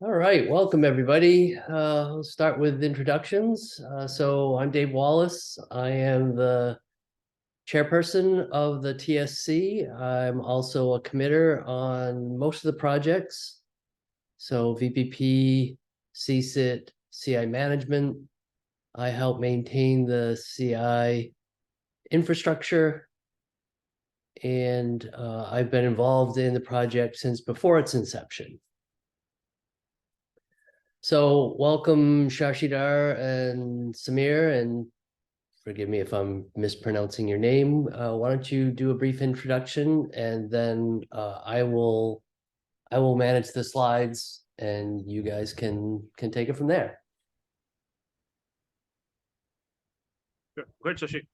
All right, welcome everybody. We'll start with introductions. So I'm Dave Wallace. I am the chairperson of the TSC. I'm also a committer on most of the projects. So VPP, CSIT, CI management. I help maintain the CI infrastructure. And I've been involved in the project since before its inception. So welcome Shashidhar and Samir, and forgive me if I'm mispronouncing your name. Why don't you do a brief introduction, and then I will manage the slides, and you guys can take it from there. Good. Go ahead, Shashi.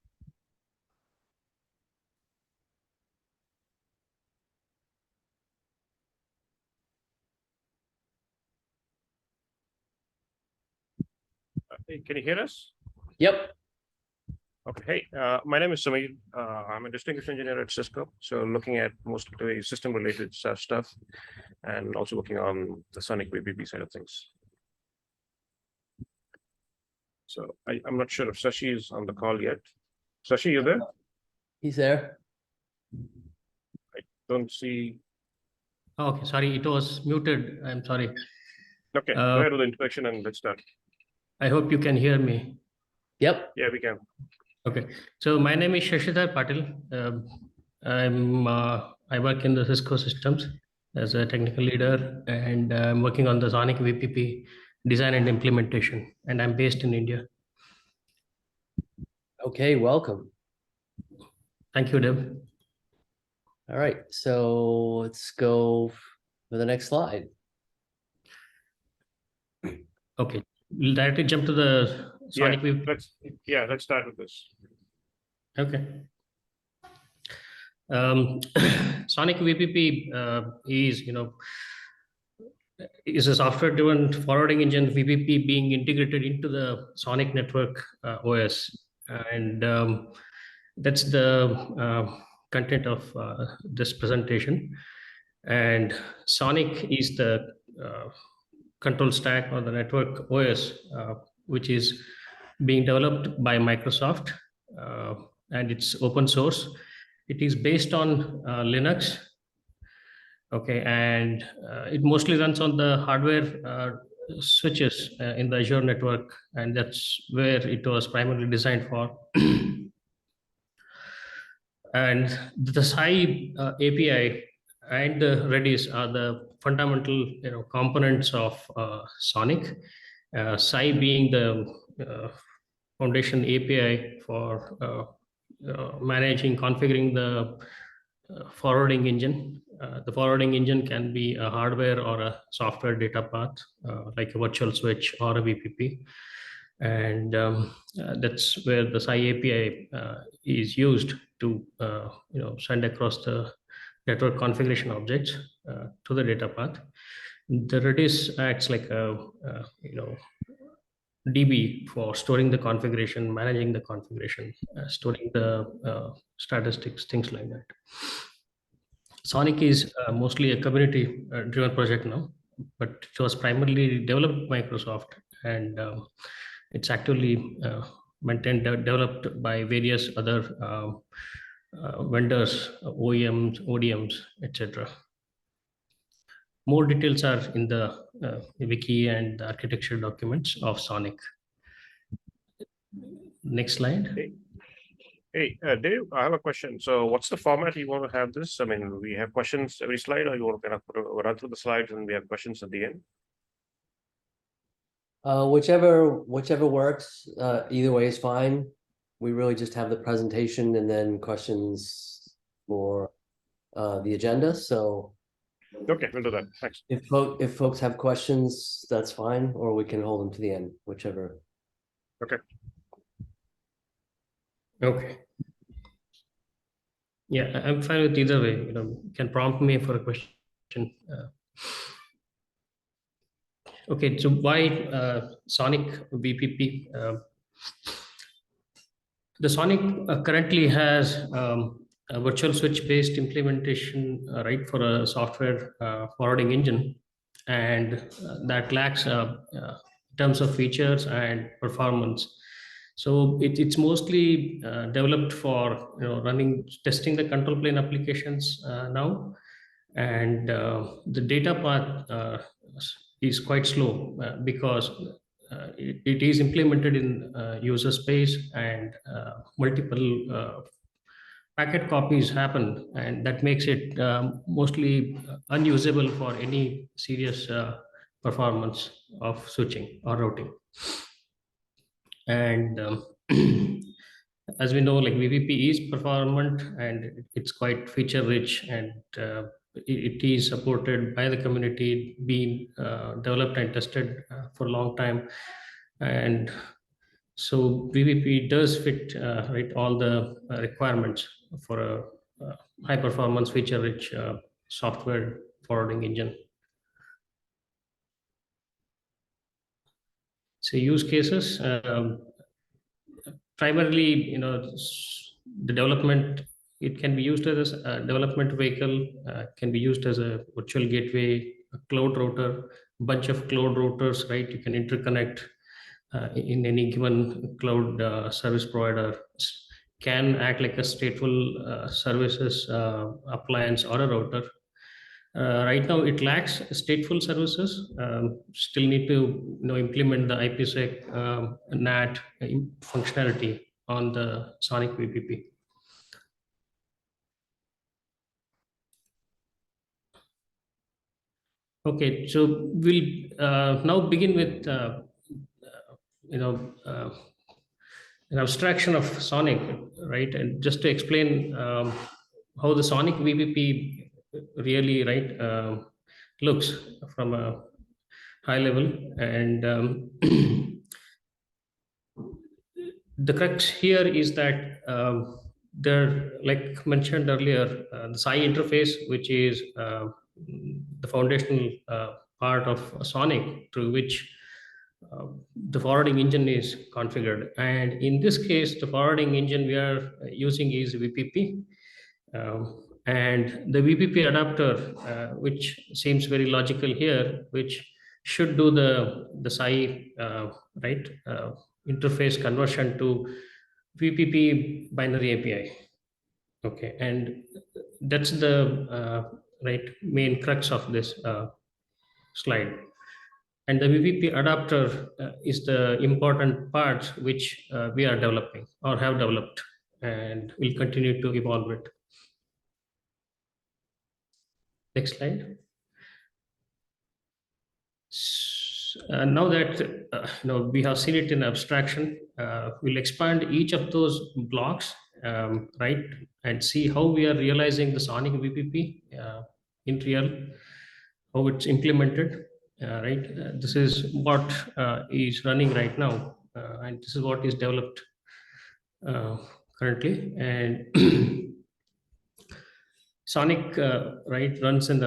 Hey, can you hear us? Yep. Okay. Hey, my name is Samir. I'm a distinguished engineer at Cisco. So looking at most of the system related stuff and also working on the SONiC VPP side of things. So I'm not sure if Shashi is on the call yet. Shashi, you there? He's there. I don't see. Okay, sorry, it was muted. I'm sorry. Okay, go ahead with the introduction and let's start. I hope you can hear me. Yep. Yeah, we can. Okay, so my name is Shashidhar Patil. I work in the Cisco systems as a technical leader, and I'm working on the SONiC VPP design and implementation, and I'm based in India. Okay, welcome. Thank you, Deb. All right, so let's go for the next slide. Okay, we'll directly jump to the SONiC VPP. Let's start with this. Okay. SONiC VPP is a software-driven forwarding engine, VPP, being integrated into the SONiC network OS, and that's the content of this presentation. And SONiC is the control stack or the network OS, which is being developed by Microsoft, and it's open source. It is based on Linux. Okay, and it mostly runs on the hardware switches in the Azure network, and that's where it was primarily designed for. And the SAI API and the Redis are the fundamental components of SONiC. SAI being the foundation API for managing, configuring the forwarding engine. The forwarding engine can be a hardware or a software data path, like a virtual switch or a VPP. And that's where the SAI API is used to send across the network configuration objects to the data path. The Redis acts like a DB for storing the configuration, managing the configuration, storing the statistics, things like that. SONiC is mostly a community-driven project now, but it was primarily developed by Microsoft, and it's actively maintained, developed by various other vendors, OEMs, ODMs, etc. More details are in the wiki and the architecture documents of SONiC. Next slide. Hey, Dave, I have a question. So what's the format you want to have this? I mean, we have questions every slide, or you want to kind of run through the slides and we have questions at the end? Whichever works, either way is fine. We really just have the presentation and then questions for the agenda. So okay, we'll do that. Thanks. If folks have questions, that's fine, or we can hold them to the end, whichever. Okay. Okay. Yeah, I'm fine with either way. You can prompt me for a question. Okay, so why SONiC VPP? The SONiC currently has a virtual switch based implementation, right, for a software forwarding engine. and that lacks in terms of features and performance. So it's mostly developed for running testing the control plane applications now, and the data path is quite slow because it is implemented in user space, and multiple packet copies happen, and that makes it mostly unusable for any serious performance of switching or routing. And as we know, like VPP is performant and it's quite feature rich, and it is supported by the community, being developed and tested for a long time. And so VPP does fit right all the requirements for a high performance feature rich software forwarding engine. So use cases, primarily, the development, it can be used as a development vehicle, can be used as a virtual gateway, a cloud router, bunch of cloud routers, right? You can interconnect in any given cloud service provider, can act like a stateful services appliance or a router. Right now, it lacks stateful services. Still need to implement the IPsec NAT functionality on the SONiC VPP. Okay, so we'll now begin with an abstraction of SONiC, right? And just to explain how the SONiC VPP really, right, looks from a high level. And the crux here is that there, like mentioned earlier, the SI interface, which is the foundational part of SONiC, through which the forwarding engine is configured. And in this case, the forwarding engine we are using is VPP. And the VPP adapter, which seems very logical here, which should do the SI right interface conversion to VPP binary API. Okay, and that's the right main crux of this slide. And the VPP adapter is the important part which we are developing or have developed, and will continue to evolve it. Next slide. Now that we have seen it in abstraction, we'll expand each of those blocks, right, and see how we are realizing the SONiC VPP in real, how it's implemented. Right, this is what is running right now, and this is what is developed currently. And SONiC right runs in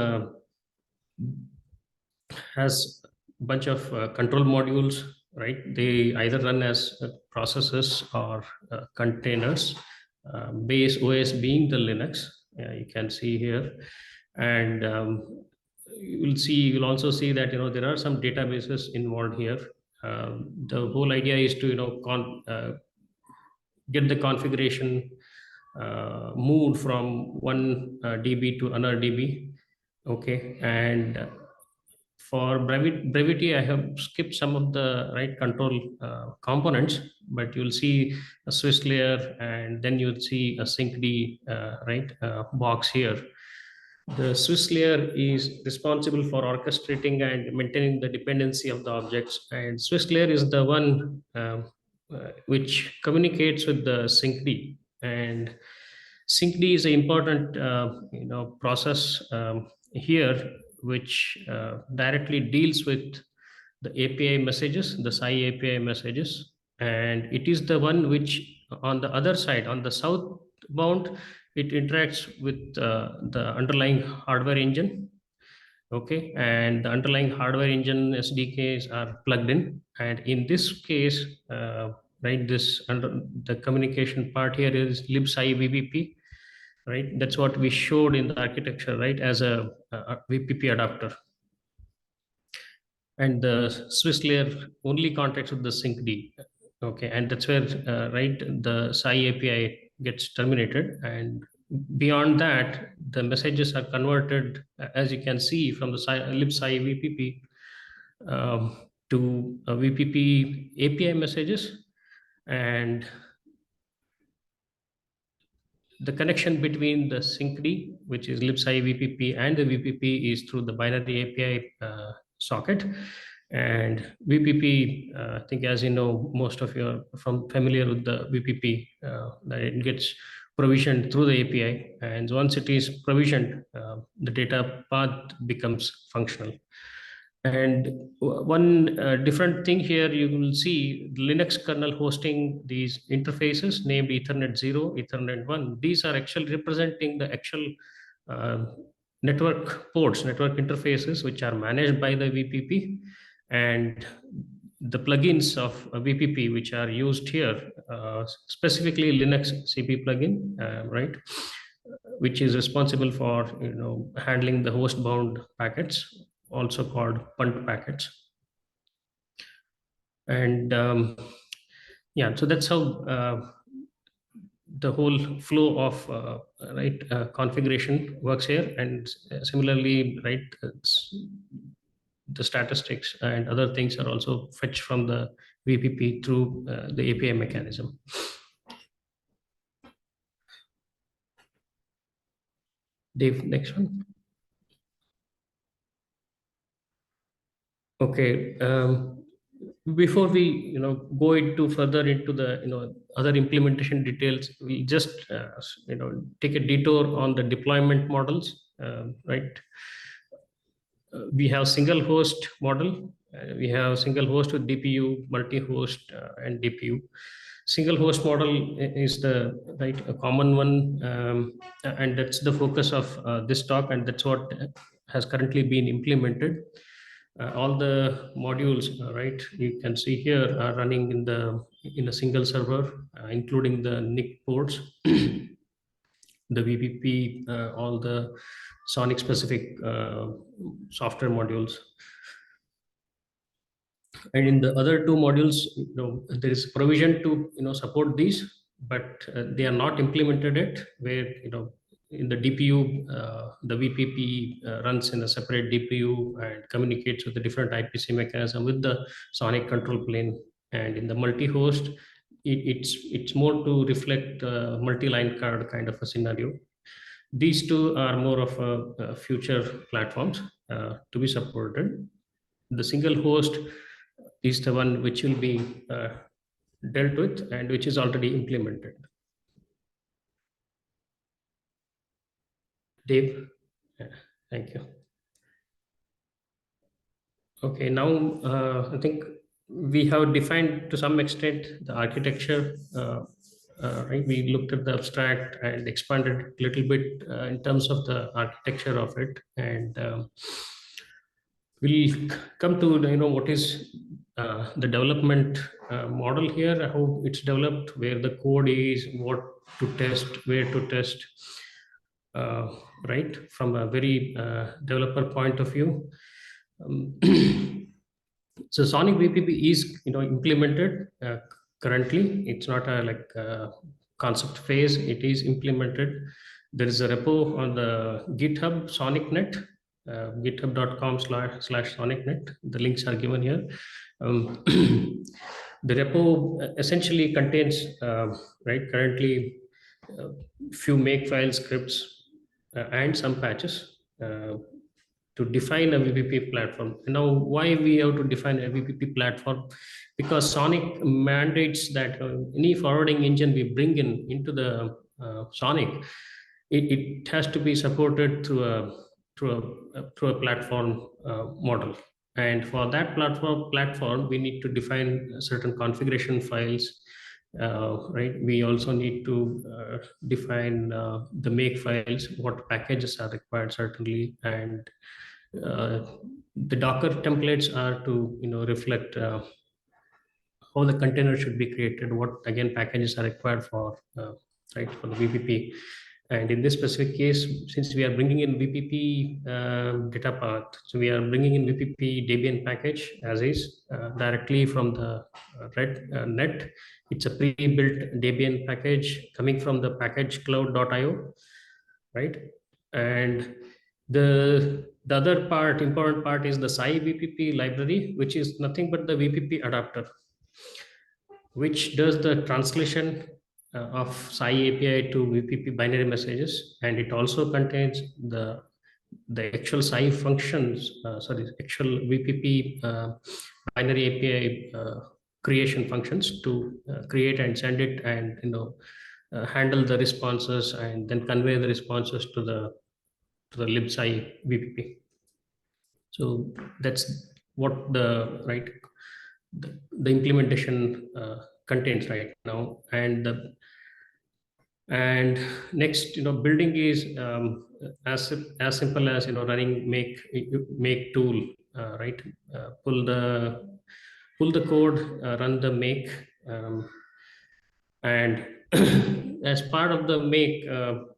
has a bunch of control modules, right? They either run as processes or containers, base OS being the Linux, you can see here. And you'll also see that there are some databases involved here. The whole idea is to get the configuration moved from one DB to another DB. Okay, and for brevity, I have skipped some of the right control components, but you'll see a Swiss layer, and then you'll see a syncd box here. The Swiss layer is responsible for orchestrating and maintaining the dependency of the objects, and Swiss layer is the one which communicates with the syncd. And syncd is an important process here, which directly deals with the API messages, the SI API messages, and it is the one which on the other side, on the southbound, it interacts with the underlying hardware engine. Okay, and the underlying hardware engine SDKs are plugged in, and in this case, right, the communication part here is libsci VPP, right? That's what we showed in the architecture, right, as a VPP adapter. and the Swiss layer only contacts with the syncd. Okay, and that's where right, the SAI API gets terminated, and beyond that the messages are converted, as you can see from the libSci VPP, to VPP API messages, and the connection between the syncd, which is libSci VPP, and the VPP is through the binary API socket. And VPP, I think, as you know, most of you are familiar with the VPP, that it gets provisioned through the API, and once it is provisioned, the data path becomes functional. And one different thing here, you will see Linux kernel hosting these interfaces named Ethernet 0, Ethernet 1. These are actually representing the actual network ports, network interfaces, which are managed by the VPP. And the plugins of VPP, which are used here, specifically Linux CP plugin, right, which is responsible for handling the host bound packets, also called punt packets. And yeah, so that's how the whole flow of configuration works here. And similarly, right, the statistics and other things are also fetched from the VPP through the API mechanism. Dave, next one. Okay, before we go into further into the other implementation details, we just take a detour on the deployment models, right? We have single host model. We have single host with DPU, multi-host, and DPU. Single host model is the a common one, and that's the focus of this talk, and that's what has currently been implemented. All the modules, right, you can see here, are running in a single server, including the NIC ports, the VPP, all the SONiC specific software modules. And in the other two modules, there is provision to support these, but they are not implemented yet. Where in the DPU, the VPP runs in a separate DPU and communicates with the different IPC mechanism with the SONiC control plane. And in the multi-host, it's more to reflect multi-line card kind of a scenario. These two are more of a future platforms to be supported. The single host is the one which will be dealt with and which is already implemented. Dave, thank you. Okay, now I think we have defined to some extent the architecture. Right, we looked at the abstract and expanded a little bit in terms of the architecture of it, and we'll come to what is the development model here, how it's developed, where the code is, what to test, where to test, right, from a very developer point of view. So SONiC VPP is implemented currently. It's not a concept phase. It is implemented. There is a repo on the GitHub SONiCnet, github.com/SONiCnet. The links are given here. The repo essentially contains right, currently few makefile scripts and some patches to define a VPP platform. Now, why we have to define a VPP platform? Because SONiC mandates that any forwarding engine we bring into the SONiC, it has to be supported through a platform model. And for that platform, we need to define certain configuration files. Right, we also need to define the make files, what packages are required certainly, and the Docker templates are to reflect how the container should be created, what again packages are required for right, for the VPP. And in this specific case, since we are bringing in VPP data path, so we are bringing in VPP Debian package as is directly from the red net. It's a pre-built Debian package coming from the package cloud.io, right? And the other part, important part, is the SAI VPP library, which is nothing but the VPP adapter, which does the translation of SAI API to VPP binary messages, and it also contains the actual SAI functions, actual VPP binary API creation functions to create and send it, and handle the responses and then convey the responses to the libSAI VPP. So that's what the implementation contains right now. And next, building is as simple as running make tool, right? Pull the code, run the make, and as part of the make,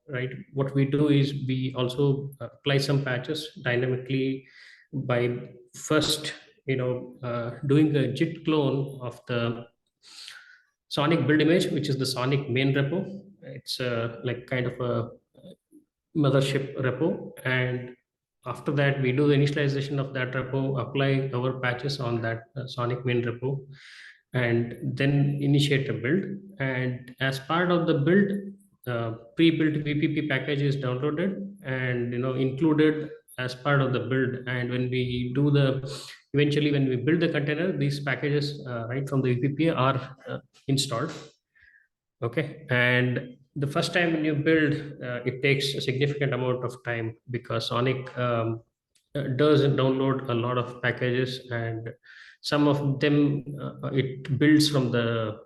right, what we do is we also apply some patches dynamically by first doing a git clone of the SONiC build image, which is the SONiC main repo. It's like kind of a mothership repo, and after that we do the initialization of that repo, apply our patches on that SONiC main repo, and then initiate a build. And as part of the build, pre-built VPP package is downloaded and included as part of the build. And when we do eventually when we build the container, these packages right from the VPP are installed. Okay, and the first time when you build, it takes a significant amount of time because SONiC does download a lot of packages, and some of them it builds from the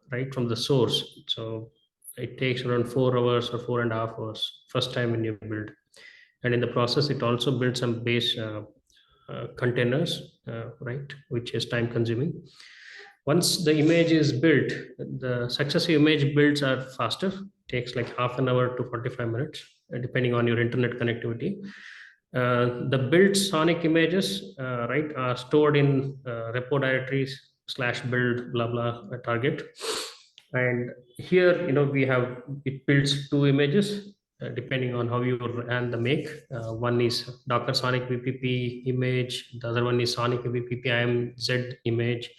source. So it takes around 4 hours or 4.5 hours first time when you build, and in the process it also builds some base containers, right, which is time consuming. Once the image is built, the successive image builds are faster, takes like half an hour to 45 minutes, depending on your internet connectivity. The built SONiC images, right, are stored in repo directories /build blah blah target. And here, we have, it builds 2 images depending on how you ran the make. One is Docker SONiC VPP image, the other one is SONiC VPP IMZ image.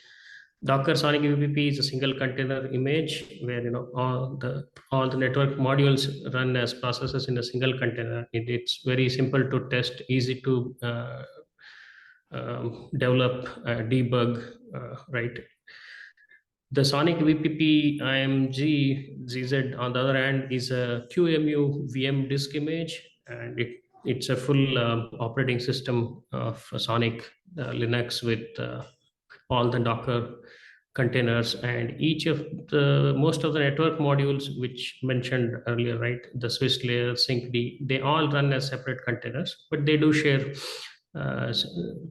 Docker SONiC VPP is a single container image where all the network modules run as processes in a single container. It's very simple to test, easy to develop, debug, right? The SONiC VPP IMG ZZ on the other hand is a QEMU VM disk image, and it's a full operating system of SONiC Linux with all the Docker containers, and most of the network modules which mentioned earlier, right, the Swiss layer, syncd, they all run as separate containers, but they do share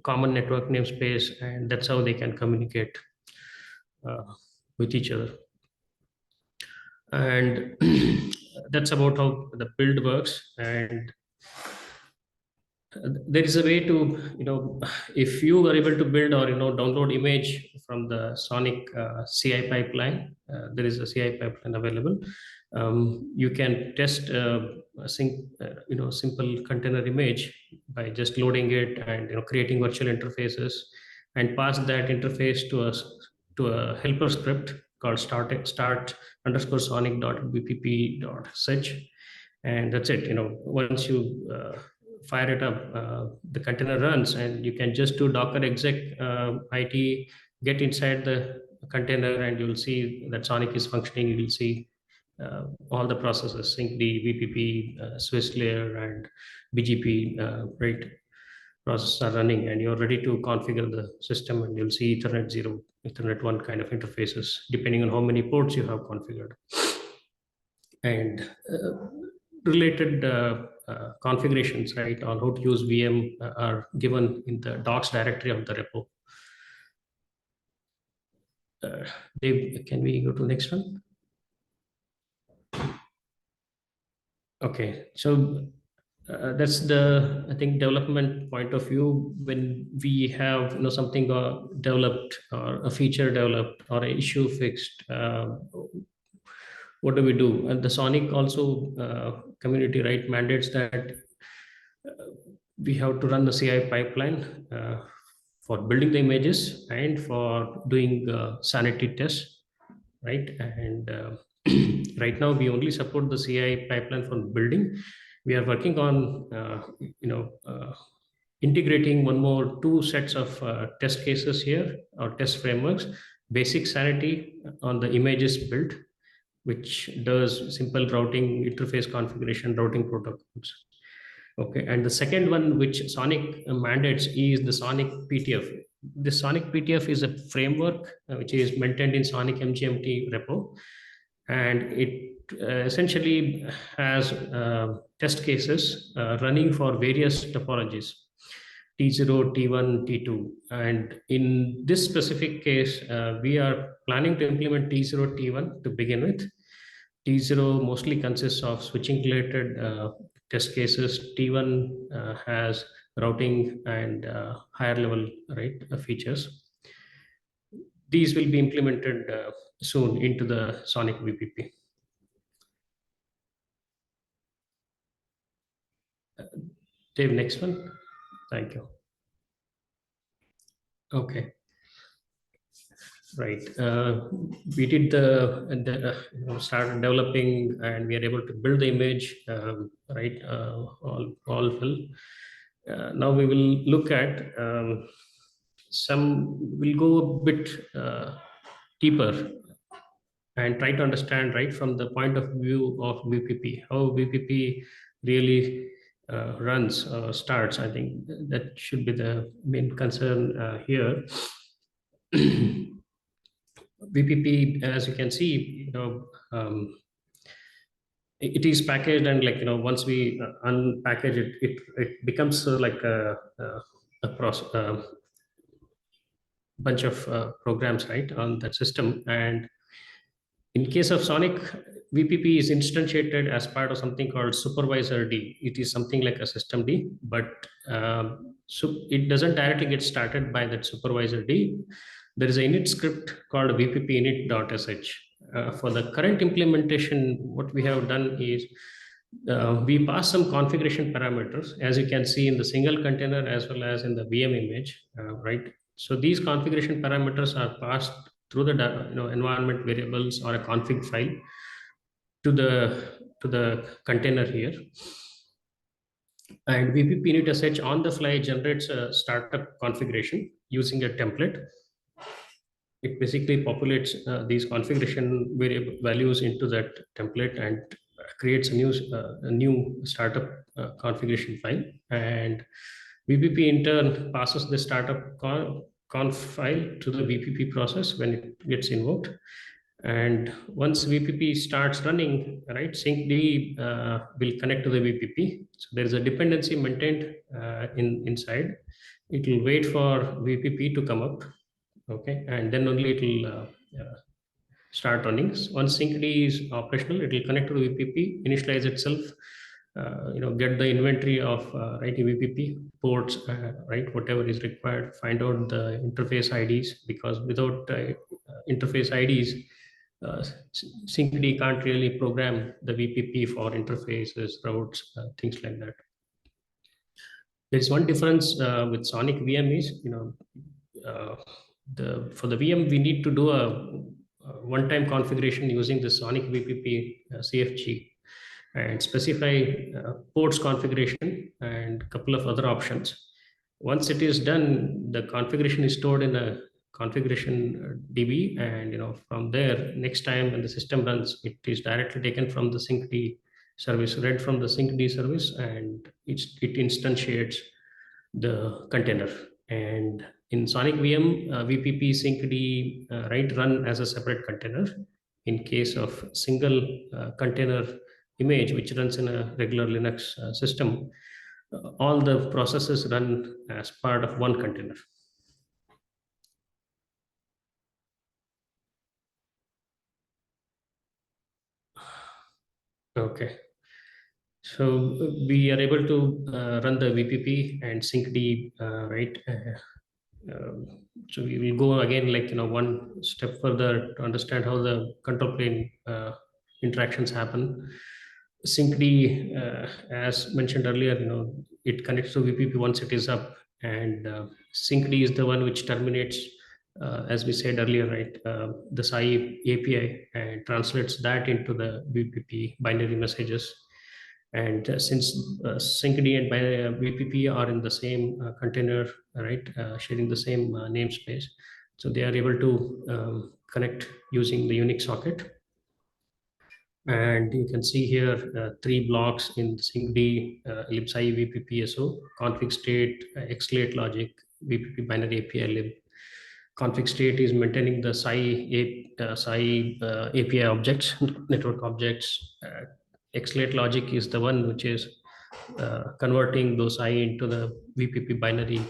common network namespace, and that's how they can communicate with each other. And that's about how the build works. And there is a way to, if you are able to build or download image from the SONiC CI pipeline, there is a CI pipeline available. You can test a simple container image by just loading it and creating virtual interfaces, and pass that interface to a helper script called start_sonic.vpp.sh, and that's it. Once you fire it up, the container runs, and you can just do docker exec it, get inside the container, and you'll see that SONiC is functioning. You will see all the processes, syncd, VPP, Swiss layer, and BGP, right, processes are running, and you're ready to configure the system, and you'll see Ethernet 0, Ethernet 1 kind of interfaces, depending on how many ports you have configured. And related configurations, right, on how to use VM are given in the docs directory of the repo. Dave, can we go to the next one? Okay, so that's the, I think, development point of view. When we have something developed, or a feature developed, or an issue fixed, what do we do? And the SONiC also community, right, mandates that we have to run the CI pipeline for building the images and for doing sanity tests, right? And right now we only support the CI pipeline for building. We are working on integrating two sets of test cases here, or test frameworks: basic sanity on the images built, which does simple routing, interface configuration, routing protocols. Okay, and the second one, which SONiC mandates, is the SONiC PTF. The SONiC PTF is a framework which is maintained in SONiC MGMT repo, and it essentially has test cases running for various topologies: T0, T1, T2. And in this specific case, we are planning to implement T0, T1 to begin with. T0 mostly consists of switching related test cases. T1 has routing and higher level, right, features. These will be implemented soon into the SONiC VPP. Dave, next one. Thank you. Okay. Right. We did started developing, and we are able to build the image, right, all well. Now we will look at we'll go a bit deeper and try to understand, right, from the point of view of VPP, how VPP really runs, starts. I think that should be the main concern here. VPP, as you can see, it is packaged, and once we unpackage it, it becomes like a bunch of programs, right, on that system. And in case of SONiC, VPP is instantiated as part of something called supervisor D. It is something like a system D, but so it doesn't directly get started by that supervisor D. There is a init script called VPP init.sh. For the current implementation, what we have done is we pass some configuration parameters, as you can see in the single container as well as in the VM image, right? So these configuration parameters are passed through the environment variables or a config file to the container here. And VPP init.sh on the fly generates a startup configuration using a template. It basically populates these configuration variable values into that template and creates a new startup configuration file. And VPP in turn passes the startup conf file to the VPP process when it gets invoked. And once VPP starts running, right, syncd will connect to the VPP. So there is a dependency maintained inside. It will wait for VPP to come up. Okay, and then only it will start running. Once syncd is operational, it will connect to the VPP, initialize itself, get the inventory of writing VPP ports, right, whatever is required, find out the interface IDs, because without interface IDs, syncd can't really program the VPP for interfaces, routes, things like that. There is one difference with SONiC VM is, for the VM, we need to do a one-time configuration using the SONiC VPP CFG and specify ports configuration and a couple of other options. Once it is done, the configuration is stored in a configuration DB, and from there, next time when the system runs, it is directly taken from the syncd service, read from the syncd service, and it instantiates the container. And in SONiC VM, VPP syncd right run as a separate container. In case of single container image which runs in a regular Linux system, all the processes run as part of one container. Okay. So we are able to run the VPP and syncd, right? So we will go again, like, one step further to understand how the control plane interactions happen. Syncd, as mentioned earlier, it connects to VPP once it is up, and syncd is the one which terminates, as we said earlier, right? The SAI API, and translates that into the VPP binary messages. And since syncd and VPP are in the same container, right, sharing the same namespace, so they are able to connect using the Unix socket. And you can see here 3 blocks in syncd, ellipsi VPP SO, config state, xlate logic, VPP binary API lib. Config state is maintaining the SAI API objects, network objects. Xlate logic is the one which is converting those I into the VPP binary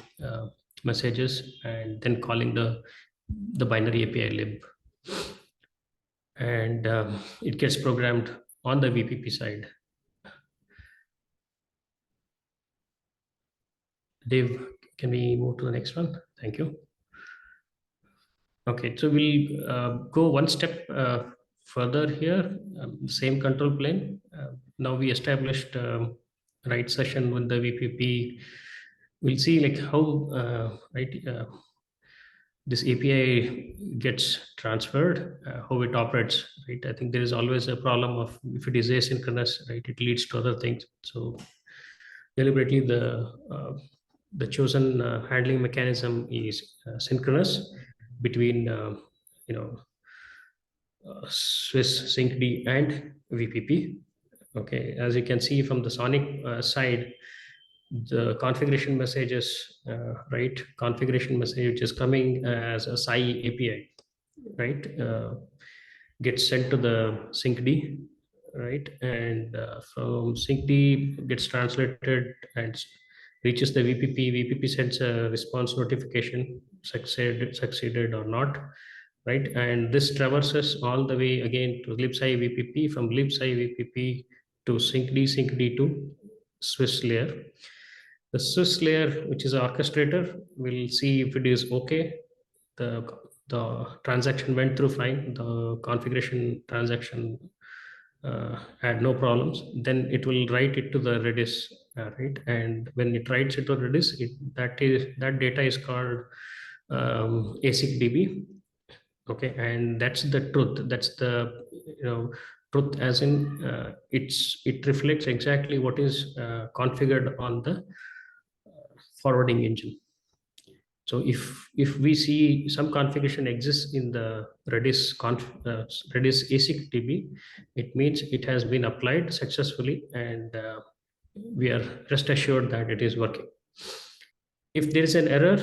messages, and then calling the binary API lib. And it gets programmed on the VPP side. Dave, can we move to the next one? Thank you. Okay, so we'll go one step further here, same control plane. Now we established write session with the VPP. We'll see like how this API gets transferred, how it operates, right? I think there is always a problem of if it is asynchronous, right? It leads to other things. So deliberately the chosen handling mechanism is synchronous between Swiss syncd and VPP. Okay, as you can see from the SONiC side, the configuration messages, right? Configuration message which is coming as a SAI API, right? Gets sent to the syncd, right? And from syncd gets translated and reaches the VPP. VPP sends a response notification, succeeded or not, right? And this traverses all the way again to libsci VPP, from libsci VPP to syncd to Swiss layer. The Swiss layer, which is an orchestrator, will see if it is okay. The transaction went through fine. The configuration transaction had no problems. Then it will write it to the Redis, right? And when it writes it to Redis, that data is called ASIC-DB. Okay, and that's the truth. That's the truth, as in it reflects exactly what is configured on the forwarding engine. So if we see some configuration exists in the Redis Redis ASIC DB, it means it has been applied successfully, and we are rest assured that it is working. If there is an error,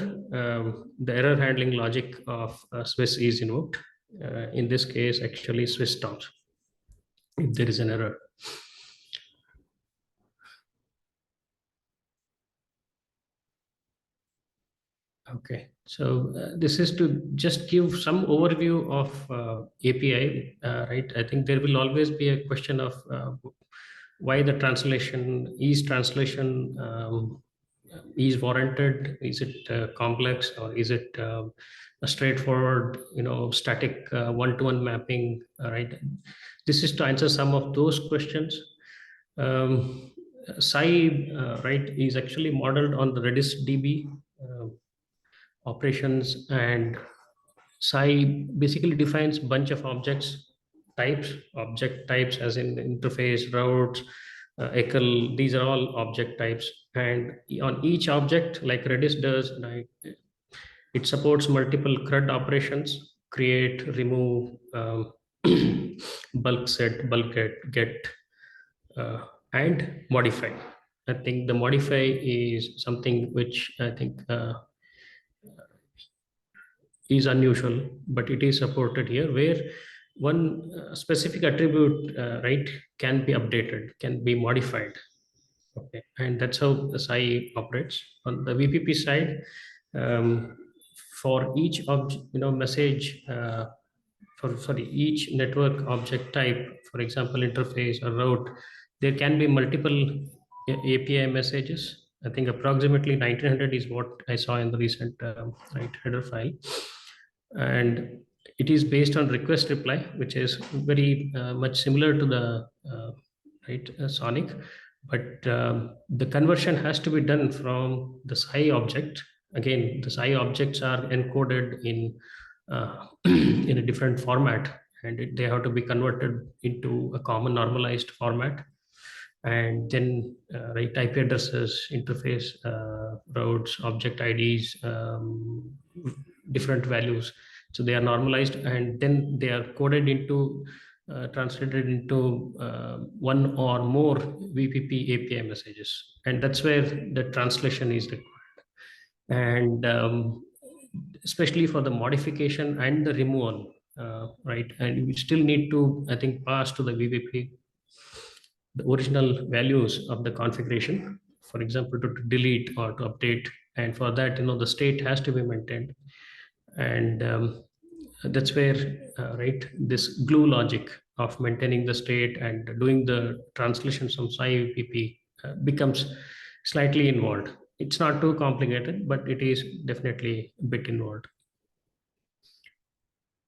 the error handling logic of Swiss is invoked. In this case, actually Swiss stops if there is an error. Okay, so this is to just give some overview of API, right? I think there will always be a question of why the translation is warranted. Is it complex, or is it a straightforward, static one-to-one mapping, right? This is to answer some of those questions. SAI, right, is actually modeled on the Redis DB operations, and SAI basically defines bunch of object types as in interface, routes, ECL. These are all object types, and on each object, like Redis does, like, it supports multiple CRUD operations: create, remove, bulk set, bulk get, and modify. I think the modify is something which I think is unusual, but it is supported here, where one specific attribute, right, can be updated, can be modified. Okay, and that's how the SAI operates. On the VPP side, for each object, message, for each network object type, for example, interface or route, there can be multiple API messages. I think approximately 1900 is what I saw in the recent right header file, and it is based on request reply, which is very much similar to the SONiC, but the conversion has to be done from the SI object. Again, the SI objects are encoded in in a different format, and they have to be converted into a common normalized format, and then IP addresses, interface routes, object IDs, different values. So they are normalized, and then they are coded into translated into one or more VPP API messages, and that's where the translation is required. And especially for the modification and the removal, right? And we still need to, I think, pass to the VPP the original values of the configuration, for example, to delete or to update. And for that, the state has to be maintained. And that's where, this glue logic of maintaining the state and doing the translation from SI VPP becomes slightly involved. It's not too complicated, but it is definitely a bit involved.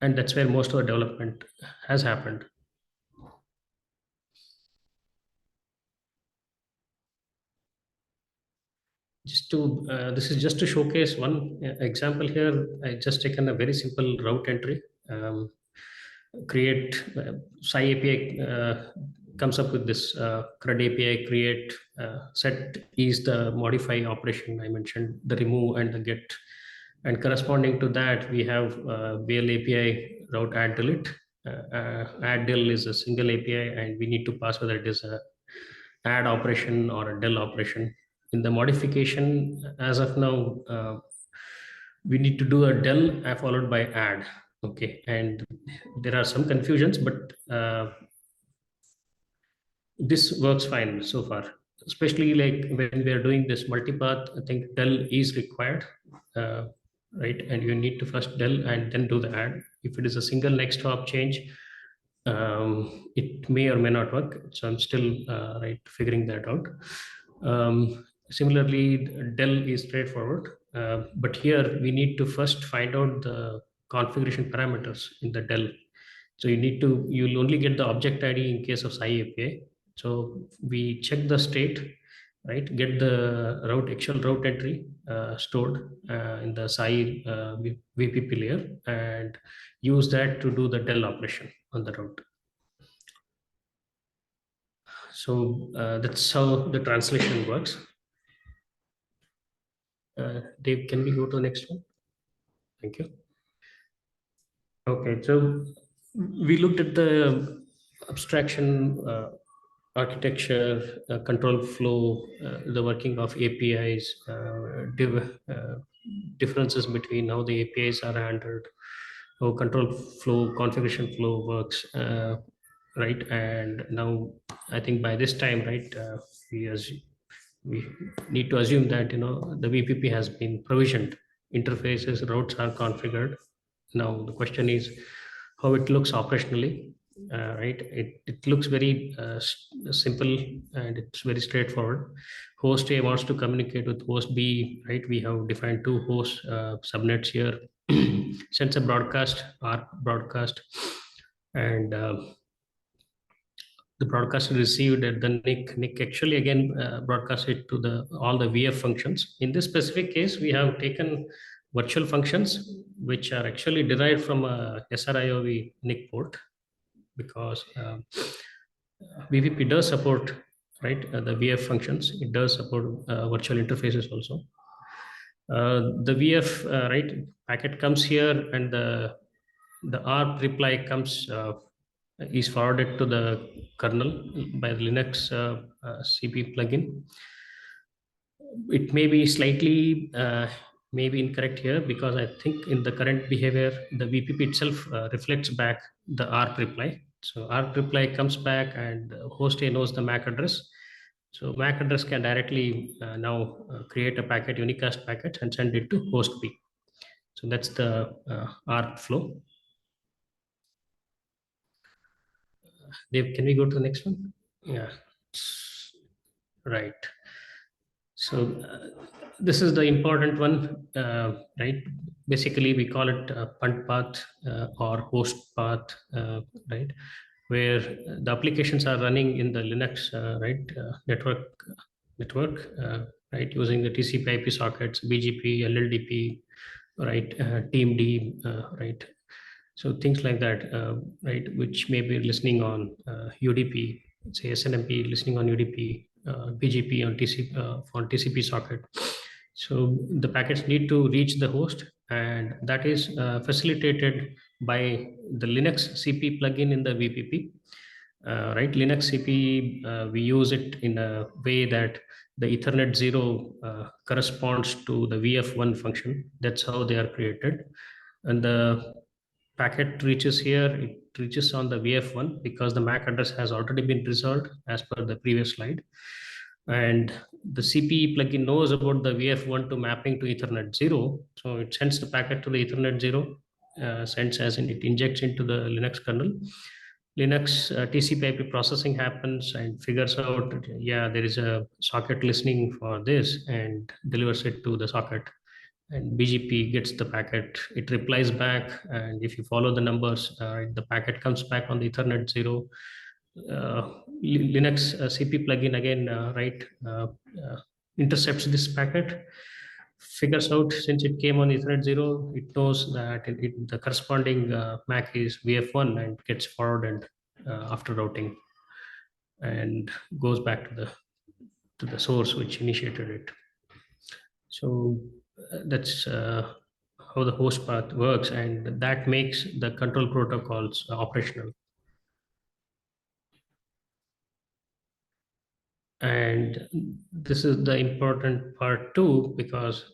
And that's where most of the development has happened. This is just to showcase one example here. I just taken a very simple route entry. Create SI API comes up with this CRUD API create set is the modify operation I mentioned, the remove and the get, and corresponding to that we have VL API route add delete. Add del is a single API, and we need to pass whether it is a add operation or a del operation. In the modification, as of now, we need to do a del followed by add. Okay, and there are some confusions, but this works fine so far. Especially like when we are doing this multipath, I think del is required, right? And you need to first del and then do the add. If it is a single next hop change, it may or may not work. So I'm still figuring that out. Similarly, del is straightforward, but here we need to first find out the configuration parameters in the del. So you'll only get the object ID in case of SI API. So we check the state, right? Get the actual route entry stored in the SI VPP layer, and use that to do the del operation on the route. So that's how the translation works. Dave, can we go to the next one? Thank you. Okay, so we looked at the abstraction, architecture, control flow, the working of APIs, differences between how the APIs are handled, how control flow, configuration flow works, right? And now I think by this time, right, we need to assume that the VPP has been provisioned, interfaces, routes are configured. Now the question is how it looks operationally. Right, it looks very simple, and it's very straightforward. Host A wants to communicate with host B, right? We have defined two host subnets here. Sends a broadcast, ARP broadcast, and the broadcast is received at the NIC actually again broadcast it to all the VF functions. In this specific case, we have taken virtual functions which are actually derived from a SRIOV NIC port, because VPP does support, right, the VF functions. It does support virtual interfaces also. The VF right packet comes here, and the ARP reply comes is forwarded to the kernel by the Linux CP plugin. It may be slightly maybe incorrect here, because I think in the current behavior, the VPP itself reflects back the ARP reply. So ARP reply comes back, and host A knows the MAC address. So MAC address can directly now create a packet, unicast packet, and send it to host B. So that's the ARP flow. Dave, can we go to the next one? Yeah. right. So this is the important one, right? Basically, we call it punt path or host path, right? Where the applications are running in the Linux, right, network, right, using the TCP/IP sockets, BGP, LLDP, right, TeamD, right. So things like that, right, which may be listening on UDP, say SNMP listening on UDP, BGP on TCP socket. So the packets need to reach the host, and that is facilitated by the Linux CP plugin in the VPP. Right, Linux CP, we use it in a way that the Ethernet 0 corresponds to the VF1 function. That's how they are created. And the packet reaches here, it reaches on the VF1 because the MAC address has already been resolved as per the previous slide. And the CPE plugin knows about the VF1 to mapping to Ethernet 0. So it sends the packet to the Ethernet 0, sends as in it injects into the Linux kernel. Linux TCP/IP processing happens and figures out, yeah, there is a socket listening for this and delivers it to the socket. And BGP gets the packet, it replies back, and if you follow the numbers, the packet comes back on the Ethernet 0. Linux CP plugin again, intercepts this packet, figures out since it came on Ethernet 0, it knows that the corresponding MAC is VF1 and gets forwarded after routing and goes back to the source which initiated it. So that's how the host path works, and that makes the control protocols operational. And this is the important part too, because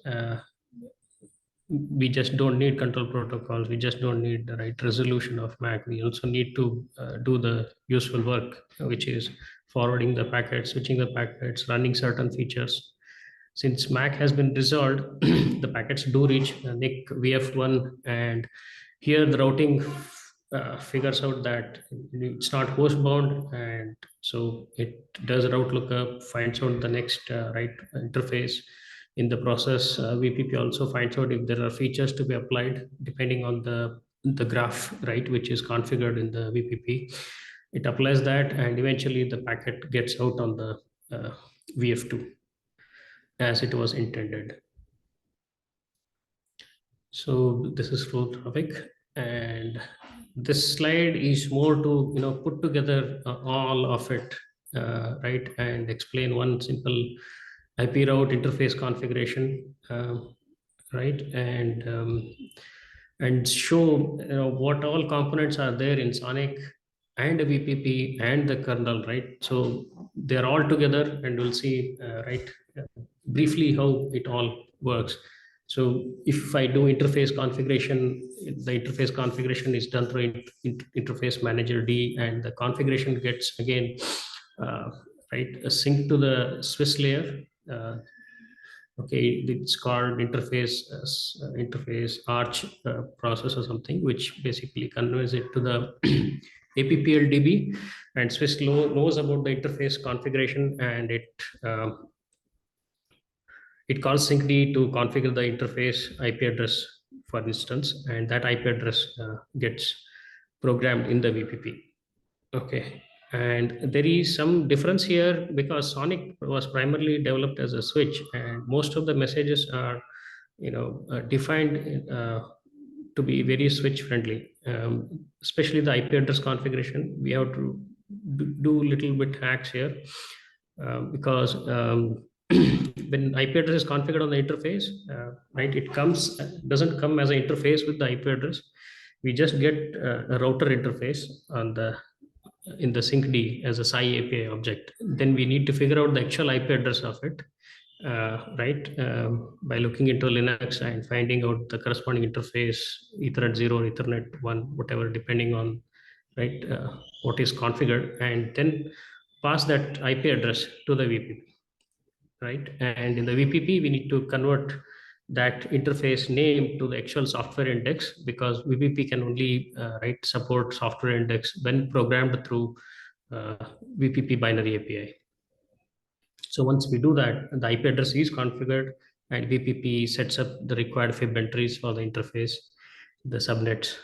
we just don't need control protocols. We just don't need the right resolution of MAC. We also need to do the useful work, which is forwarding the packets, switching the packets, running certain features. Since MAC has been resolved, the packets do reach NIC VF1, and here the routing figures out that it's not host bound, and so it does route lookup, finds out the next right interface. In the process, VPP also finds out if there are features to be applied depending on the graph, right, which is configured in the VPP. It applies that, and eventually the packet gets out on the VF2 as it was intended. So this is flow traffic, and this slide is more to put together all of it, right, and explain one simple IP route interface configuration, right, and show what all components are there in SONiC and the VPP and the kernel, right? So they're all together, and we'll see, right, briefly how it all works. So if I do interface configuration, the interface configuration is done through interface manager D, and the configuration gets again right, a sync to the Swiss layer. Okay, it's called interface arch process or something, which basically conveys it to the APPLDB, and Swiss knows about the interface configuration, and it calls syncd to configure the interface IP address, for instance, and that IP address gets programmed in the VPP. Okay, and there is some difference here because SONiC was primarily developed as a switch, and most of the messages are defined to be very switch friendly, especially the IP address configuration. We have to do little bit hacks here because when IP address is configured on the interface, right, it doesn't come as an interface with the IP address. We just get a router interface in the syncd as a SCI API object. Then we need to figure out the actual IP address of it, right, by looking into Linux and finding out the corresponding interface, Ethernet 0, Ethernet 1, whatever, depending on, right, what is configured, and then pass that IP address to the VPP, right? And in the VPP, we need to convert that interface name to the actual software index, because VPP can only support software index when programmed through VPP binary API. So once we do that, the IP address is configured and VPP sets up the required fib entries for the interface, the subnets,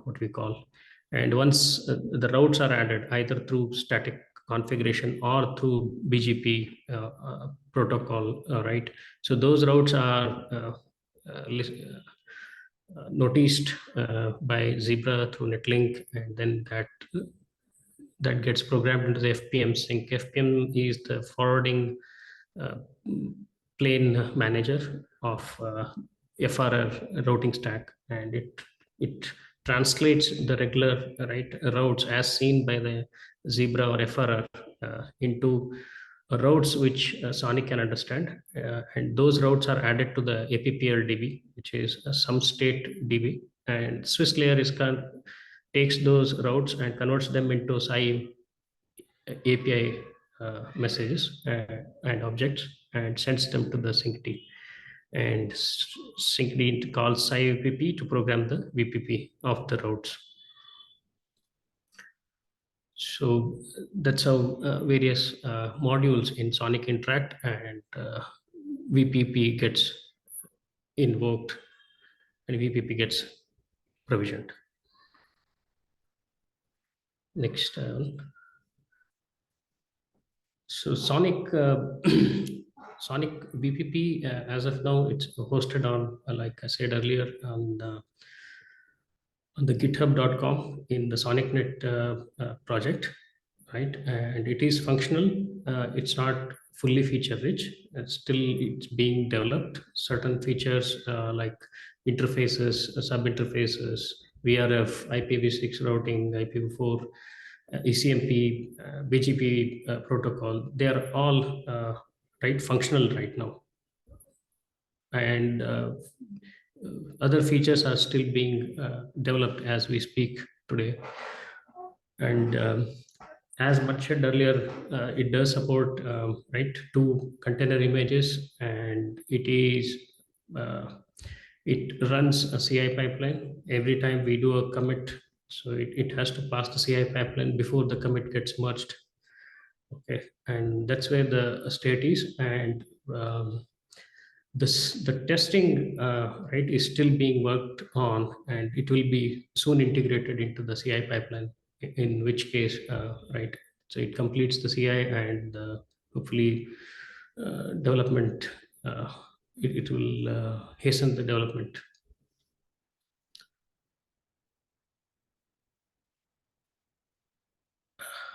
what we call. And once the routes are added either through static configuration or through BGP protocol, right? So those routes are noticed by Zebra through Netlink, and then that gets programmed into the FPM sync. FPM is the forwarding plane manager of FRR routing stack, and it translates the regular routes as seen by the Zebra or FRR into routes which SONiC can understand, and those routes are added to the APPL DB, which is some state DB, and Swiss layer takes those routes and converts them into SI API messages and objects and sends them to the SYNCD. And SYNCD calls SI VPP to program the VPP of the routes. So that's how various modules in SONiC interact, and VPP gets invoked and VPP gets provisioned. Next. So SONiC SONiC VPP as of now, it's hosted on, like I said earlier, on the github.com in the SONiCnet project, right? And it is functional. It's not fully feature rich. It's being developed. Certain features like interfaces, sub interfaces, VRF, IPv6 routing, IPv4, ECMP, BGP protocol, they are all functional right now. And other features are still being developed as we speak today. And as mentioned earlier, it does support 2 container images, and it runs a CI pipeline every time we do a commit. So it has to pass the CI pipeline before the commit gets merged. Okay, and that's where the state is. And the testing is still being worked on, and it will be soon integrated into the CI pipeline. In which case, so it completes the CI, and hopefully development. It will hasten the development.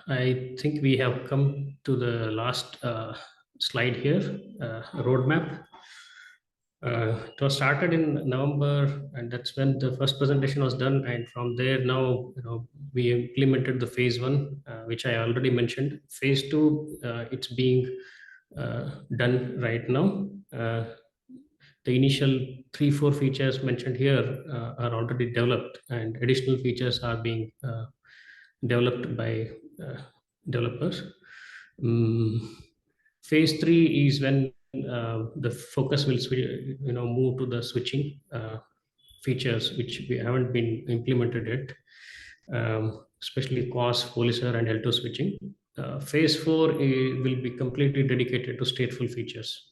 I think we have come to the last slide here, roadmap. It was started in November, and that's when the first presentation was done. And from there, now we implemented the phase 1, which I already mentioned. Phase 2, it's being done right now. The initial 3-4 features mentioned here are already developed, and additional features are being developed by developers. Phase 3 is when the focus will move to the switching features, which we haven't been implemented yet, especially QoS, Polyser, and L2 switching. Phase 4 will be completely dedicated to stateful features.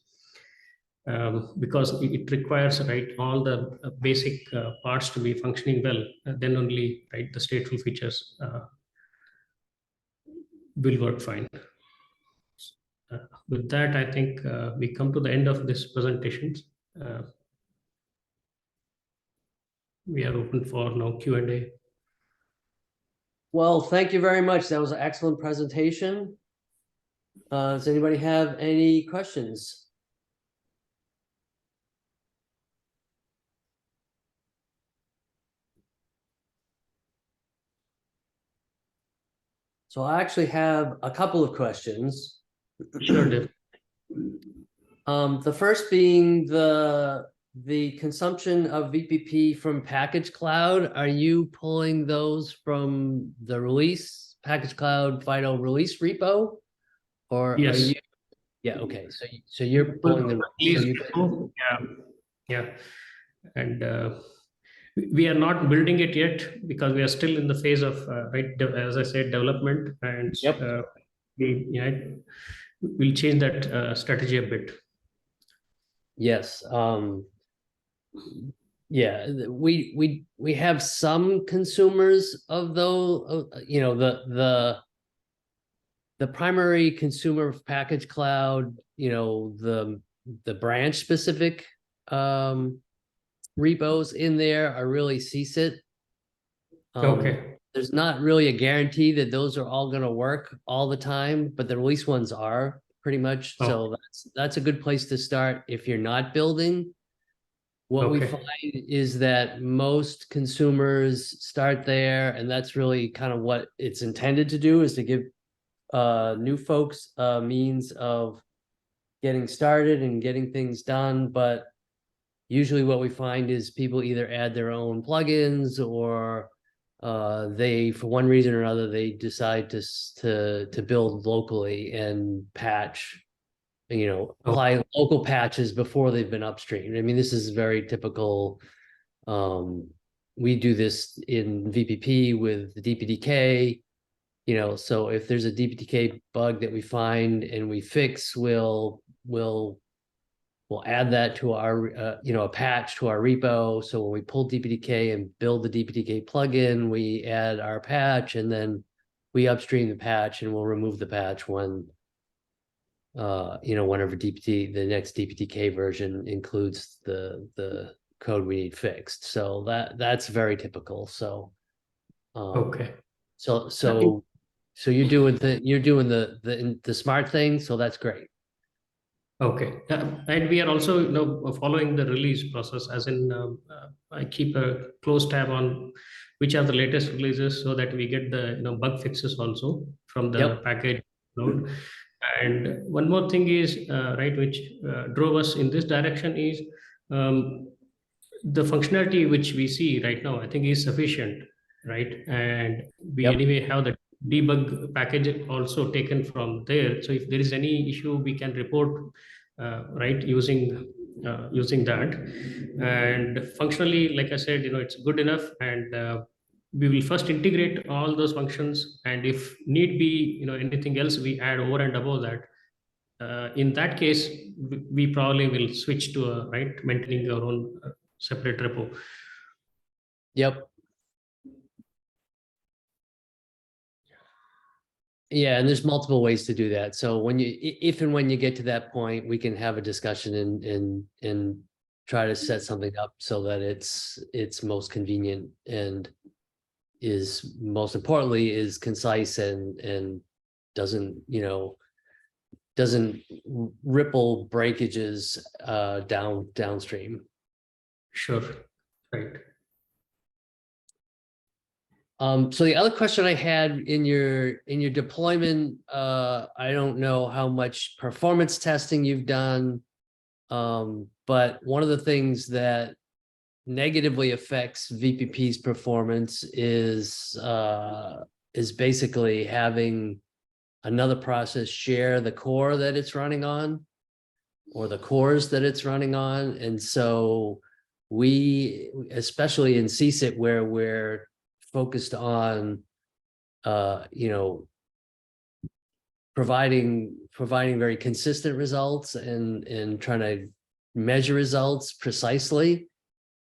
Because it requires all the basic parts to be functioning well, then only the stateful features will work fine. With that, I think we come to the end of this presentation. We are open for now Q&A. Well, thank you very much. That was an excellent presentation. Does anybody have any questions? So I actually have a couple of questions. Sure, Dave. The first being the consumption of VPP from Package Cloud. Are you pulling those from the release Package Cloud Fido release repo, or yes? Are you? Yeah. Okay. So you're pulling them. Yeah. And we are not building it yet because we are still in the phase of as I said, development, and Yep. we'll change that strategy a bit. Yes. Yeah, we have some consumers of those, the primary consumer of package cloud, the branch specific repos in there are really CSIT. Okay. There's not really a guarantee that those are all going to work all the time, but the release ones are pretty much. So that's a good place to start if you're not building. What we find is that most consumers start there, and that's really kind of what it's intended to do, is to give new folks a means of getting started and getting things done. But usually what we find is people either add their own plugins, or they, for one reason or another, they decide to build locally and patch, apply local patches before they've been upstreamed. I mean, this is very typical. We do this in VPP with the DPDK. So if there's a DPDK bug that we find and we fix, we'll add that to our, a patch to our repo. So when we pull DPDK and build the DPDK plugin, we add our patch, and then we upstream the patch, and we'll remove the patch when, whenever the next DPDK version includes the code we need fixed. So that's very typical. So, So you're doing the smart thing. So that's great. Okay, and we are also following the release process, as in I keep a close tab on which are the latest releases, so that we get the bug fixes also from the package load. And one more thing is which drove us in this direction is the functionality which we see right now, I think, is sufficient, right? And we anyway have the debug package also taken from there. So if there is any issue, we can report using that. And functionally, like I said, it's good enough. And we will first integrate all those functions, and if need be, anything else we add over and above that. In that case, we probably will switch to maintaining our own separate repo. Yep. Yeah, and there's multiple ways to do that. So if and when you get to that point, we can have a discussion and try to set something up so that it's most convenient and is, most importantly, is concise and doesn't ripple breakages downstream. Sure. Right. So the other question I had in your deployment, I don't know how much performance testing you've done, but one of the things that negatively affects VPP's performance is basically having another process share the core that it's running on, or the cores that it's running on. And so we, especially in CSIT, where we're focused on, providing very consistent results and trying to measure results precisely.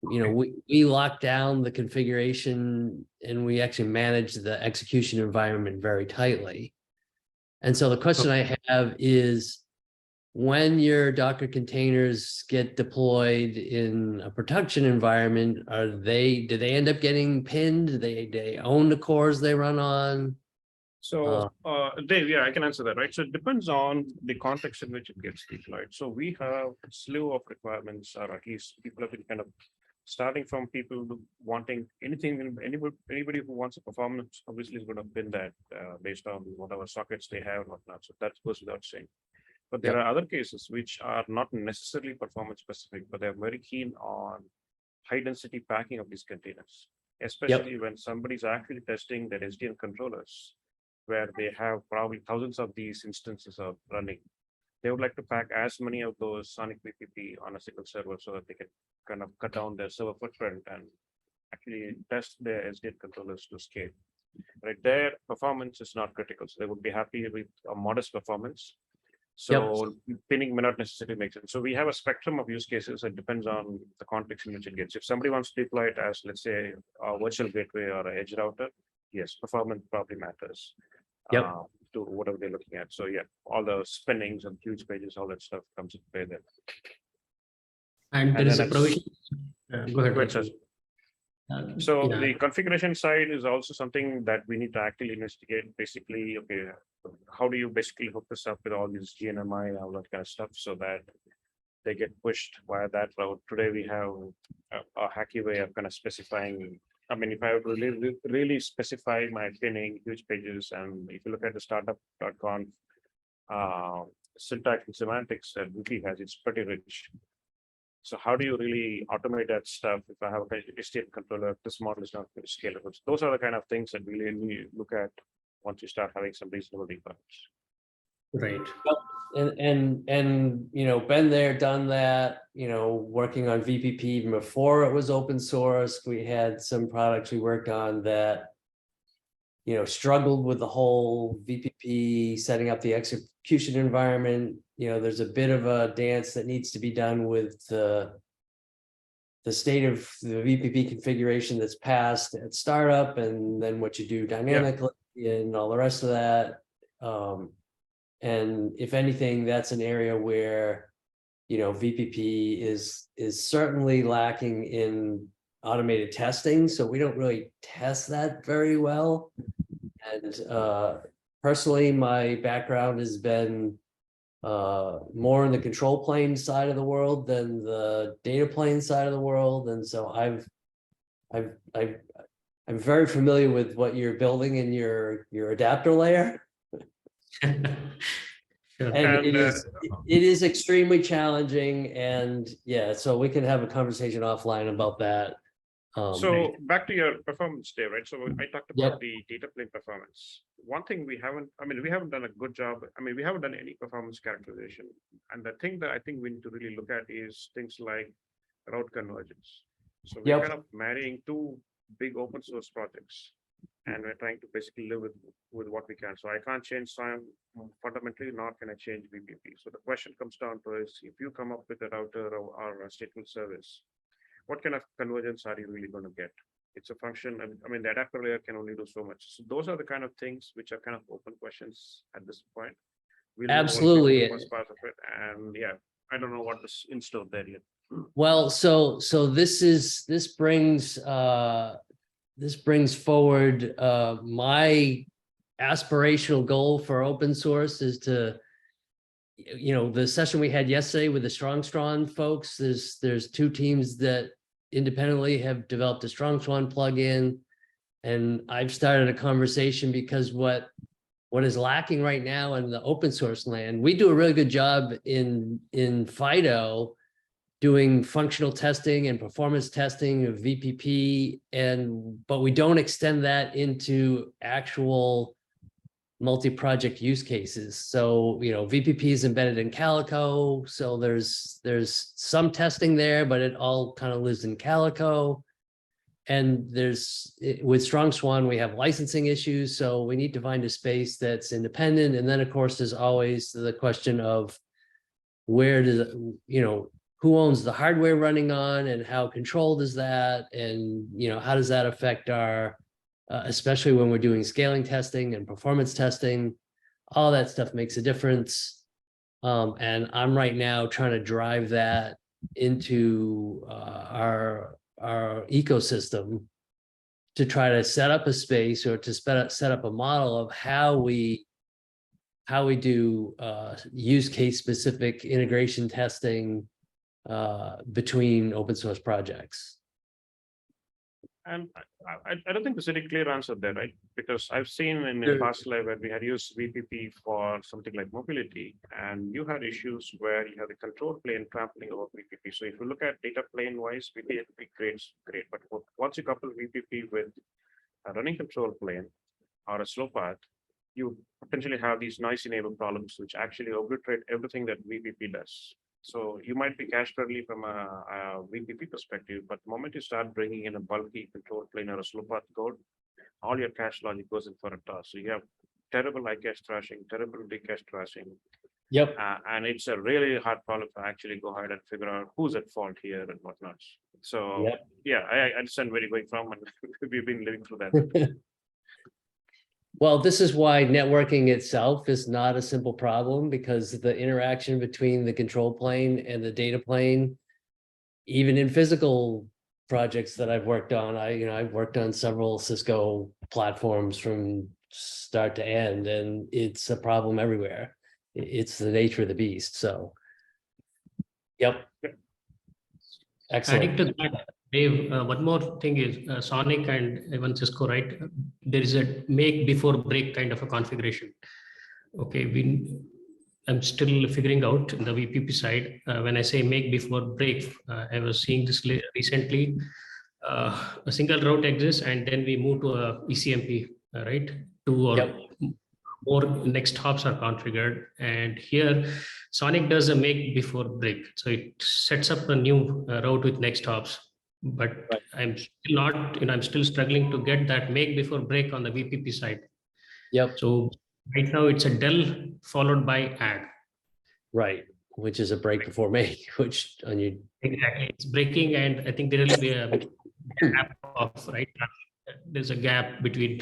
We lock down the configuration, and we actually manage the execution environment very tightly. And so the question I have is, when your Docker containers get deployed in a production environment, do they end up getting pinned? Do they own the cores they run on? So, Dave, yeah, I can answer that, right? So it depends on the context in which it gets deployed. So we have a slew of requirements, or at least people have been kind of starting from people wanting anything. Anybody who wants a performance obviously is going to pin that based on whatever sockets they have and whatnot. So that goes without saying. But there are other cases which are not necessarily performance specific, but they're very keen on high density packing of these containers, especially when somebody's actually testing their SDN controllers, where they have probably thousands of these instances of running. They would like to pack as many of those SONiC VPP on a single server so that they can kind of cut down their server footprint and actually test their SDN controllers to scale. Right, their performance is not critical, so they would be happy with a modest performance. So pinning may not necessarily make sense. So we have a spectrum of use cases. It depends on the context in which it gets. If somebody wants to deploy it as, let's say, a virtual gateway or an edge router, yes, performance probably matters. Yep. To whatever they're looking at. So yeah, all the spinnings and huge pages, all that stuff comes into play there. And there And is then a provision. Go ahead. Go ahead, Raju. So Yeah. the configuration side is also something that we need to actively investigate. Basically, okay, how do you basically hook this up with all these GNMI, all that kind of stuff, so that they get pushed via that route. Today we have a hacky way of kind of specifying. I mean, if I were to really specify my pinning, huge pages, and if you look at the startup.conf syntax and semantics that VP has, it's pretty rich. So how do you really automate that stuff? If I have a state controller, this model is not very scalable. So those are the kind of things that we really look at once you start having some reasonable deployments. Right. And been there, done that, working on VPP even before it was open source. We had some products we worked on that struggled with the whole VPP, setting up the execution environment. There's a bit of a dance that needs to be done with the state of the VPP configuration that's passed at startup, and then what you do dynamically and all the rest of that. And if anything, that's an area where, VPP is certainly lacking in automated testing. So we don't really test that very well. And personally, my background has been more in the control plane side of the world than the data plane side of the world. And so I'm very familiar with what you're building in your adapter layer. And it is extremely challenging, and so we can have a conversation offline about that. So back to your performance day, right? So I talked about the data plane performance. One thing we haven't done a good job. We haven't done any performance characterization. And the thing that I think we need to really look at is things like route convergence. So we're kind of marrying two big open source projects, and we're trying to basically live with what we can. So I can't change SIAM fundamentally, nor can I change VPP. So the question comes down to is, if you come up with a router or a stateful service, what kind of convergence are you really going to get? It's a function. The adapter layer can only do so much. So those are the kind of things which are kind of open questions at this point. We'll Absolutely. First part of it, and I don't know what is instilled there yet. Well, so this brings forward my aspirational goal for open source is to, the session we had yesterday with the Strong folks, there's two teams that independently have developed a Strong plugin, and I've started a conversation because what is lacking right now in the open source land, we do a really good job in FIDO doing functional testing and performance testing of VPP, but we don't extend that into actual multi-project use cases. So, VPP is embedded in Calico. So there's some testing there, but it all kind of lives in Calico. And with Strong, we have licensing issues. So we need to find a space that's independent. And then of course, there's always the question of where does, who owns the hardware running on, and how controlled is that? And, how does that affect our, especially when we're doing scaling testing and performance testing, all that stuff makes a difference. And I'm right now trying to drive that into our ecosystem to try to set up a space or to set up a model of how we do use case specific integration testing between open source projects. And I don't think there's any clear answer there, right? Because I've seen in the past life where we had used VPP for something like mobility, and you had issues where you have the control plane trampling over VPP. So if you look at data plane wise, VPP great. But once you couple VPP with a running control plane or a slow path, you potentially have these noise enabled problems, which actually obliterate everything that VPP does. So you might be cache friendly from a VPP perspective, but the moment you start bringing in a bulky control plane or a slow path code, all your cache logic goes in for a toss. So you have terrible iCache thrashing, terrible decache thrashing. Yep. And it's a really hard problem to actually go ahead and figure out who's at fault here and whatnot. So Yep. yeah, I understand where you're going from, and we've been living through that. Well, this is why networking itself is not a simple problem, because the interaction between the control plane and the data plane, even in physical projects that I've worked on, I've worked on several Cisco platforms from start to end, and it's a problem everywhere. It's the nature of the beast, so. Yep. Adding Excellent. to that, Dave, one more thing is SONiC and even Cisco, right? There is a make before break kind of a configuration. Okay, I'm still figuring out the VPP side. When I say make before break, I was seeing this recently. A single route exists, and then we move to a ECMP, right? Two or Yep. more next hops are configured, and here SONiC does a make before break, so it sets up a new route with next hops. But Right. I'm still not, I'm still struggling to get that make before break on the VPP side. Yep. So right now it's a del followed by add. Right, which is a break before make, which on you. Exactly, it's breaking, and I think there will be a gap of, right? There's a gap between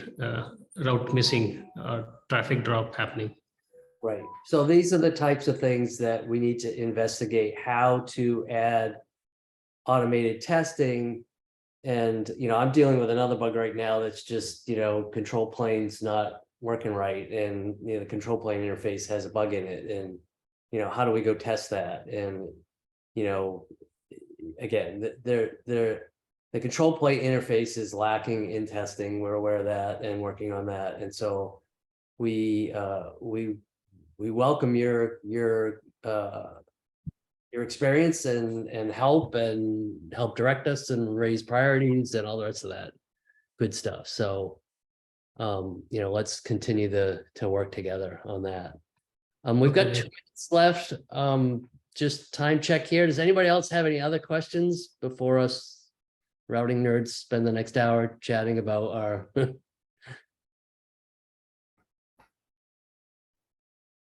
route missing or traffic drop happening. Right, so these are the types of things that we need to investigate, how to add automated testing. And, I'm dealing with another bug right now that's just, control plane's not working right, and, the control plane interface has a bug in it, and, how do we go test that? And, again, the control plane interface is lacking in testing. We're aware of that and working on that, and so we welcome your experience and help direct us and raise priorities and all the rest of that good stuff. So, let's continue to work together on that. We've got 2 minutes left. Just time check here. Does anybody else have any other questions before us routing nerds spend the next hour chatting about our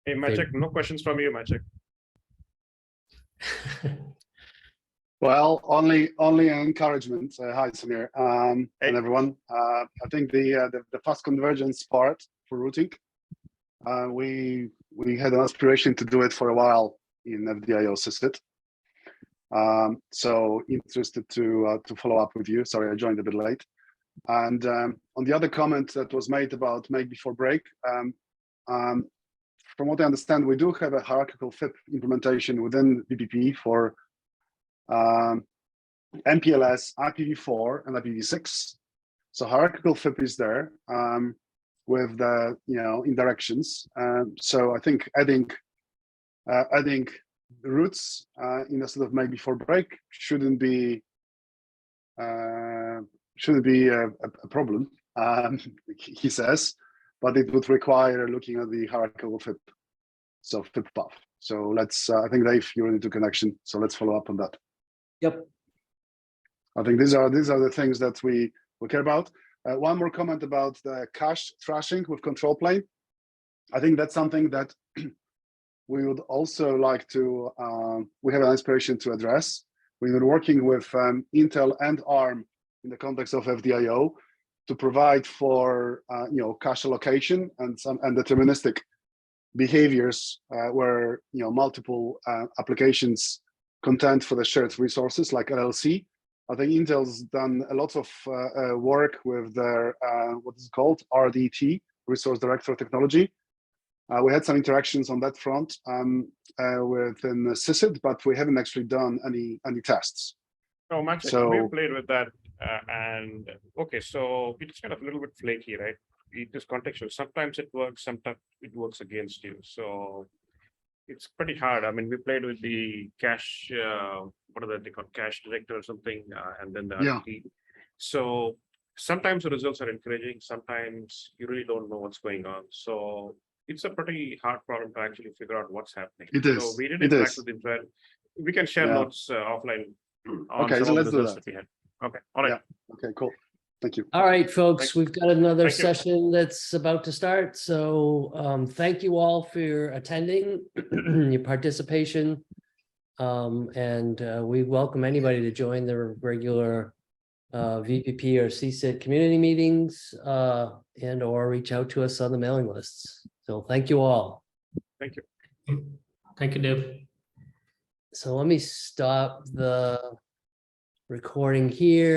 Hey, Maciek, no questions from you, Maciek. Well, only an encouragement. Hi, Samir, and everyone. I think the fast convergence part for routing, we had an aspiration to do it for a while in FDIO SysIT. So interested to follow up with you. Sorry, I joined a bit late. And on the other comment that was made about make before break, from what I understand, we do have a hierarchical FIP implementation within VPP for MPLS, IPv4, and IPv6. So hierarchical FIP is there with the indirections. So I think adding routes in a sort of make before break shouldn't be a problem, he says, but it would require looking at the hierarchical FIP, so FIP path. So let's, I think Dave, you're into connection, so let's follow up on that. Yep. I think these are the things that we care about. One more comment about the cache thrashing with control plane. I think that's something that we would also like to, we have an aspiration to address. We've been working with Intel and ARM in the context of FDIO to provide for cache allocation and deterministic behaviors where multiple applications contend for the shared resources like LLC. I think Intel's done a lot of work with their what is it called, RDT, Resource Director Technology. We had some interactions on that front within SysIT, but we haven't actually done any tests. Oh, Maciek, So we played with that, and okay, so it's kind of a little bit flaky, right? It is contextual. Sometimes it works, sometimes it works against you. So it's pretty hard. I mean, we played with the cache, what are they called, cache director or something, and then the RDT. So sometimes the results are encouraging. Sometimes you really don't know what's going on. So it's a pretty hard problem to actually figure out what's happening. It is. So we did interact with Israel. We can share notes offline. Okay, so let's do that. We had. Okay, all right. Yeah. Okay, cool. Thank you. All right, folks, Thank- we've got another Thank you. session that's about to start. So thank you all for your attending, your participation. And we welcome anybody to join the regular VPP or CSIT community meetings and or reach out to us on the mailing lists. So thank you all. Thank you. Thank you, Dave. So let me stop the recording here.